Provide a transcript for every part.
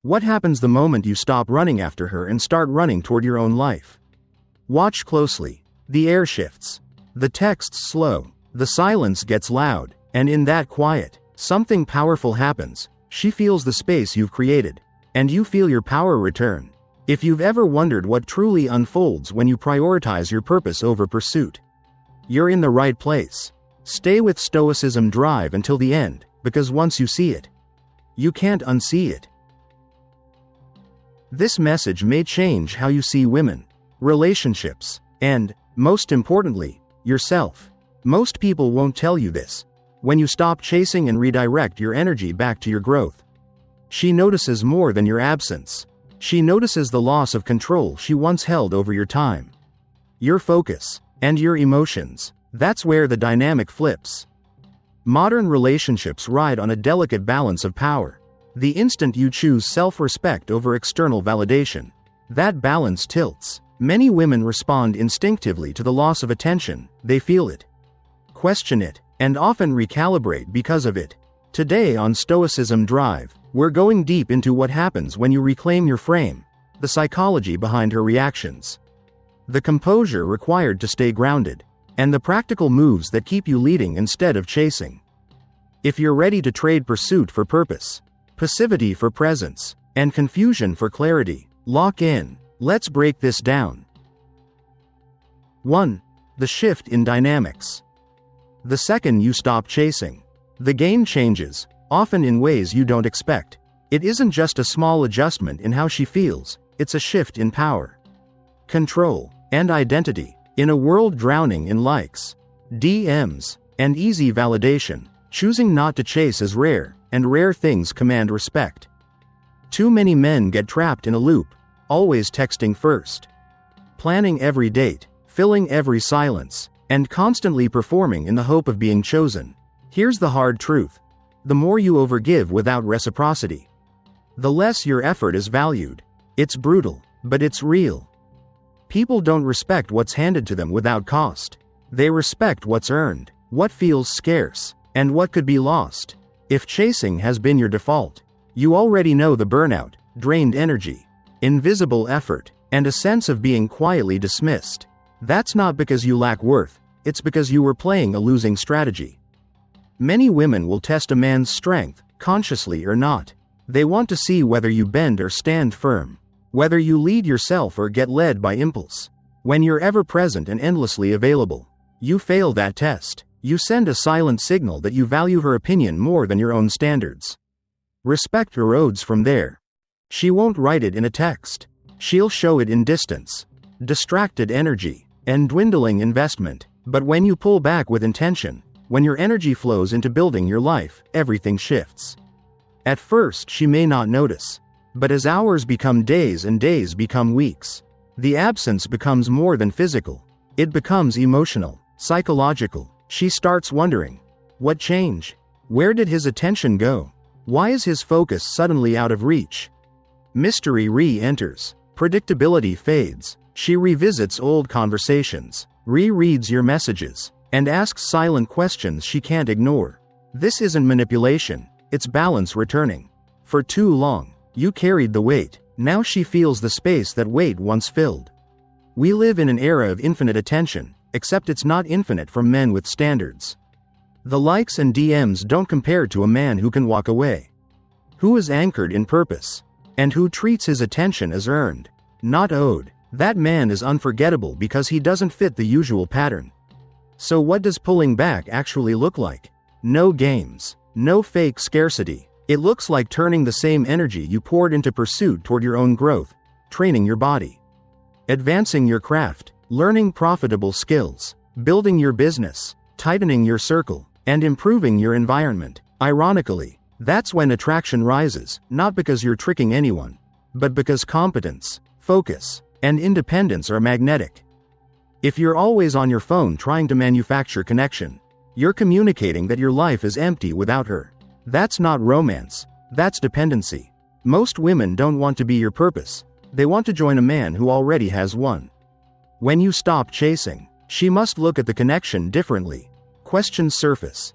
What happens the moment you stop running after her and start running toward your own life? Watch closely. The air shifts. The texts slow. The silence gets loud. And in that quiet, something powerful happens. She feels the space you've created. And you feel your power return. If you've ever wondered what truly unfolds when you prioritize your purpose over pursuit, you're in the right place. Stay with Stoicism Drive until the end, because once you see it, you can't unsee it. This message may change how you see women, relationships, and, most importantly, yourself. Most people won't tell you this. When you stop chasing and redirect your energy back to your growth, she notices more than your absence. She notices the loss of control she once held over your time, your focus, and your emotions. That's where the dynamic flips. Modern relationships ride on a delicate balance of power. The instant you choose self-respect over external validation, that balance tilts. Many women respond instinctively to the loss of attention. They feel it, question it, and often recalibrate because of it. Today on Stoicism Drive, we're going deep into what happens when you reclaim your frame, the psychology behind her reactions, the composure required to stay grounded, and the practical moves that keep you leading instead of chasing. If you're ready to trade pursuit for purpose, passivity for presence, and confusion for clarity, lock in. Let's break this down. 1. The shift in dynamics. The second you stop chasing, the game changes, often in ways you don't expect. It isn't just a small adjustment in how she feels, it's a shift in power, control, and identity. In a world drowning in likes, DMs, and easy validation, choosing not to chase is rare, and rare things command respect. Too many men get trapped in a loop, always texting first, planning every date, filling every silence, and constantly performing in the hope of being chosen. Here's the hard truth. The more you overgive without reciprocity, the less your effort is valued. It's brutal, but it's real. People don't respect what's handed to them without cost. They respect what's earned, what feels scarce, and what could be lost. If chasing has been your default, you already know the burnout, drained energy, invisible effort, and a sense of being quietly dismissed. That's not because you lack worth, it's because you were playing a losing strategy. Many women will test a man's strength, consciously or not. They want to see whether you bend or stand firm, whether you lead yourself or get led by impulse. When you're ever present and endlessly available, you fail that test. You send a silent signal that you value her opinion more than your own standards. Respect erodes from there. She won't write it in a text. She'll show it in distance, distracted energy, and dwindling investment. But when you pull back with intention, when your energy flows into building your life, everything shifts. At first she may not notice, but as hours become days and days become weeks, the absence becomes more than physical. It becomes emotional, psychological. She starts wondering, what changed? Where did his attention go? Why is his focus suddenly out of reach? Mystery re-enters. Predictability fades. She revisits old conversations, rereads your messages, and asks silent questions she can't ignore. This isn't manipulation, it's balance returning. For too long, you carried the weight. Now she feels the space that weight once filled. We live in an era of infinite attention, except it's not infinite from men with standards. The likes and DMs don't compare to a man who can walk away, who is anchored in purpose, and who treats his attention as earned, not owed. That man is unforgettable because he doesn't fit the usual pattern. So what does pulling back actually look like? No games, no fake scarcity. It looks like turning the same energy you poured into pursuit toward your own growth, training your body, advancing your craft, learning profitable skills, building your business, tightening your circle, and improving your environment. Ironically, that's when attraction rises, not because you're tricking anyone, but because competence, focus, and independence are magnetic. If you're always on your phone trying to manufacture connection, you're communicating that your life is empty without her. That's not romance, that's dependency. Most women don't want to be your purpose, they want to join a man who already has one. When you stop chasing, she must look at the connection differently. Questions surface.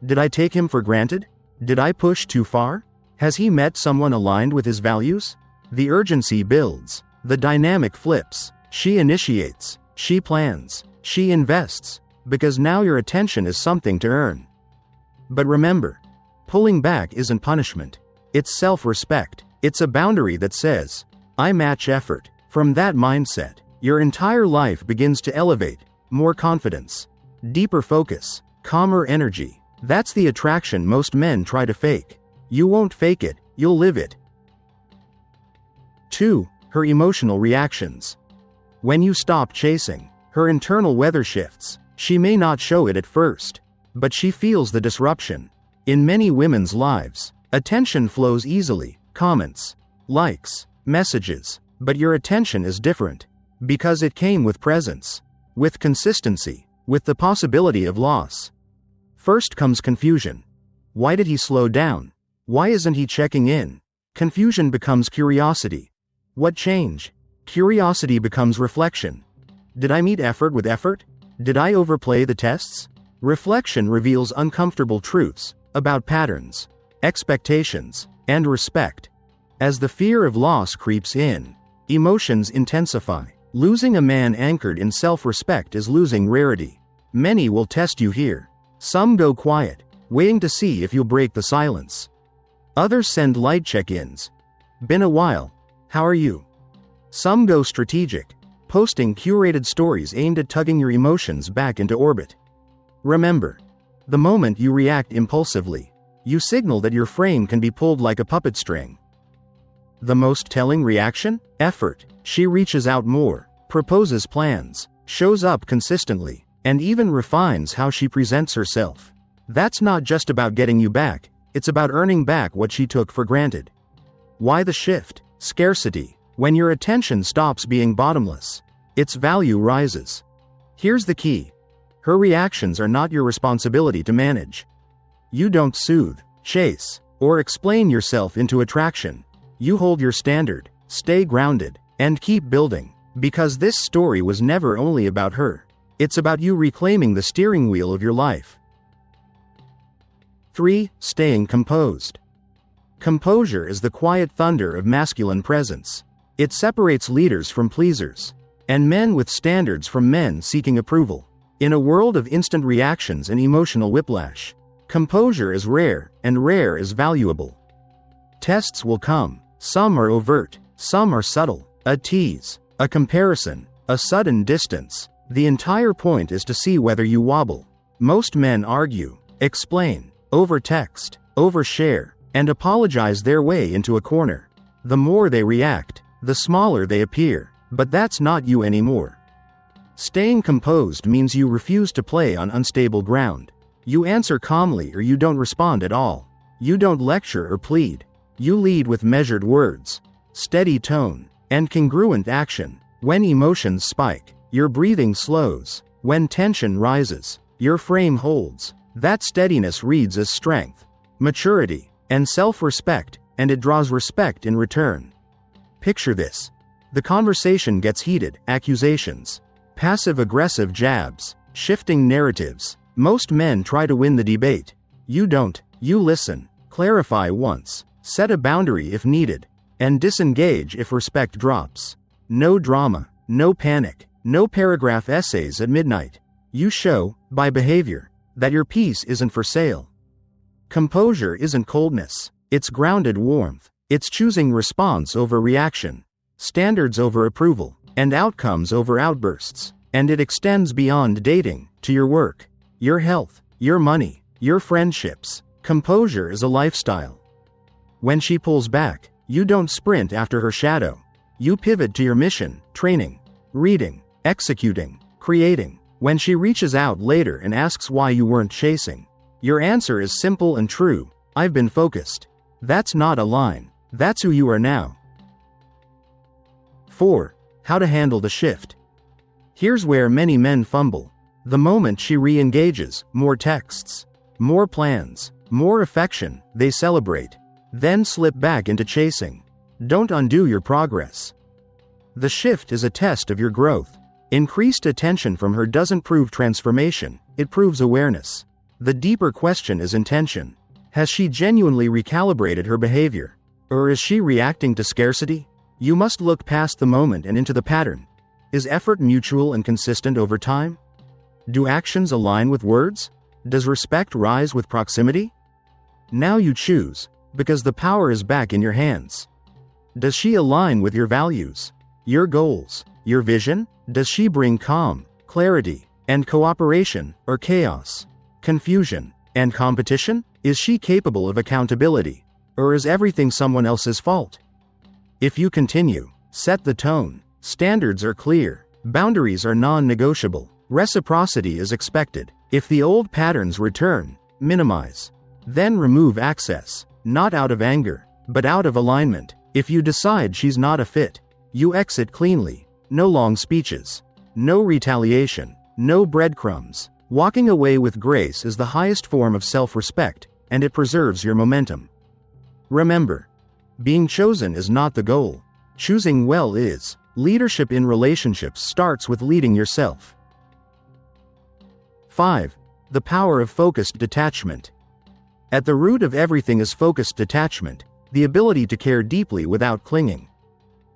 Did I take him for granted? Did I push too far? Has he met someone aligned with his values? The urgency builds. The dynamic flips. She initiates. She plans. She invests. Because now your attention is something to earn. But remember, pulling back isn't punishment. It's self-respect. It's a boundary that says, I match effort. From that mindset, your entire life begins to elevate. More confidence. Deeper focus. Calmer energy. That's the attraction most men try to fake. You won't fake it, you'll live it. 2. Her emotional reactions. When you stop chasing, her internal weather shifts. She may not show it at first, but she feels the disruption. In many women's lives, attention flows easily, comments, likes, messages, but your attention is different. Because it came with presence, with consistency, with the possibility of loss. First comes confusion. Why did he slow down? Why isn't he checking in? Confusion becomes curiosity. What change? Curiosity becomes reflection. Did I meet effort with effort? Did I overplay the tests? Reflection reveals uncomfortable truths about patterns, expectations, and respect. As the fear of loss creeps in, emotions intensify. Losing a man anchored in self-respect is losing rarity. Many will test you here. Some go quiet, waiting to see if you'll break the silence. Others send light check-ins. Been a while. How are you? Some go strategic, posting curated stories aimed at tugging your emotions back into orbit. Remember, the moment you react impulsively, you signal that your frame can be pulled like a puppet string. The most telling reaction? Effort. She reaches out more, proposes plans, shows up consistently, and even refines how she presents herself. That's not just about getting you back, it's about earning back what she took for granted. Why the shift? Scarcity. When your attention stops being bottomless, its value rises. Here's the key. Her reactions are not your responsibility to manage. You don't soothe, chase, or explain yourself into attraction. You hold your standard, stay grounded, and keep building. Because this story was never only about her. It's about you reclaiming the steering wheel of your life. 3. Staying composed. Composure is the quiet thunder of masculine presence. It separates leaders from pleasers, and men with standards from men seeking approval. In a world of instant reactions and emotional whiplash, composure is rare, and rare is valuable. Tests will come. Some are overt, some are subtle. A tease, a comparison, a sudden distance. The entire point is to see whether you wobble. Most men argue, explain, overtext, overshare, and apologize their way into a corner. The more they react, the smaller they appear. But that's not you anymore. Staying composed means you refuse to play on unstable ground. You answer calmly or you don't respond at all. You don't lecture or plead. You lead with measured words, steady tone, and congruent action. When emotions spike, your breathing slows. When tension rises, your frame holds. That steadiness reads as strength, maturity, and self-respect, and it draws respect in return. Picture this. The conversation gets heated, accusations, passive-aggressive jabs, shifting narratives. Most men try to win the debate. You don't. You listen, clarify once, set a boundary if needed, and disengage if respect drops. No drama, no panic, no paragraph essays at midnight. You show, by behavior, that your peace isn't for sale. Composure isn't coldness. It's grounded warmth. It's choosing response over reaction, standards over approval, and outcomes over outbursts. And it extends beyond dating, to your work, your health, your money, your friendships. Composure is a lifestyle. When she pulls back, you don't sprint after her shadow. You pivot to your mission, training, reading, executing, creating. When she reaches out later and asks why you weren't chasing, your answer is simple and true. I've been focused. That's not a line. That's who you are now. 4. How to handle the shift. Here's where many men fumble. The moment she re-engages, more texts, more plans, more affection, they celebrate, then slip back into chasing. Don't undo your progress. The shift is a test of your growth. Increased attention from her doesn't prove transformation, it proves awareness. The deeper question is intention. Has she genuinely recalibrated her behavior? Or is she reacting to scarcity? You must look past the moment and into the pattern. Is effort mutual and consistent over time? Do actions align with words? Does respect rise with proximity? Now you choose, because the power is back in your hands. Does she align with your values, your goals, your vision? Does she bring calm, clarity, and cooperation, or chaos, confusion, and competition? Is she capable of accountability, or is everything someone else's fault? If you continue, set the tone. Standards are clear. Boundaries are non-negotiable. Reciprocity is expected. If the old patterns return, minimize. Then remove access, not out of anger, but out of alignment. If you decide she's not a fit, you exit cleanly. No long speeches. No retaliation. No breadcrumbs. Walking away with grace is the highest form of self-respect, and it preserves your momentum. Remember, being chosen is not the goal. Choosing well is. Leadership in relationships starts with leading yourself. 5. The power of focused detachment. At the root of everything is focused detachment, the ability to care deeply without clinging.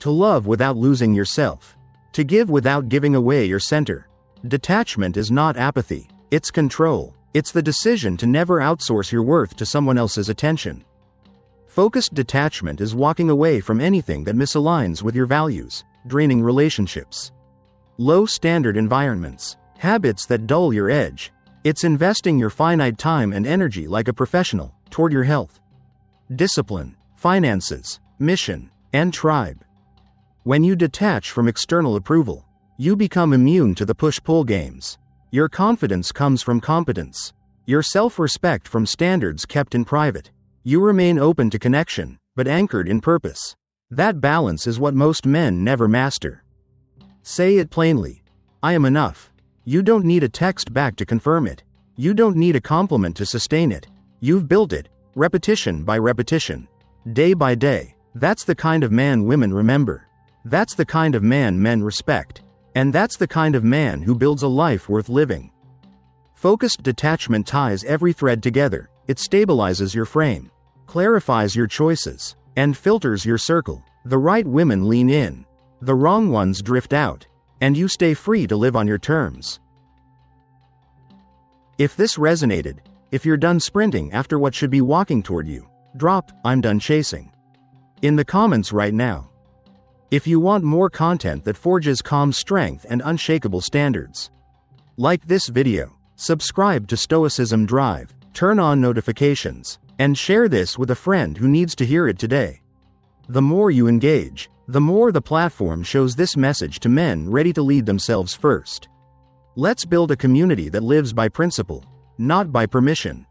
To love without losing yourself. To give without giving away your center. Detachment is not apathy, it's control. It's the decision to never outsource your worth to someone else's attention. Focused detachment is walking away from anything that misaligns with your values, draining relationships, low-standard environments, habits that dull your edge. It's investing your finite time and energy like a professional, toward your health, discipline, finances, mission, and tribe. When you detach from external approval, you become immune to the push-pull games. Your confidence comes from competence. Your self-respect from standards kept in private. You remain open to connection, but anchored in purpose. That balance is what most men never master. Say it plainly. I am enough. You don't need a text back to confirm it. You don't need a compliment to sustain it. You've built it, repetition by repetition, day by day. That's the kind of man women remember. That's the kind of man men respect. And that's the kind of man who builds a life worth living. Focused detachment ties every thread together. It stabilizes your frame, clarifies your choices, and filters your circle. The right women lean in, the wrong ones drift out, and you stay free to live on your terms. If this resonated, if you're done sprinting after what should be walking toward you, drop "I'm done chasing" in the comments right now. If you want more content that forges calm strength and unshakable standards, like this video, subscribe to Stoicism Drive, turn on notifications, and share this with a friend who needs to hear it today. The more you engage, the more the platform shows this message to men ready to lead themselves first. Let's build a community that lives by principle, not by permission.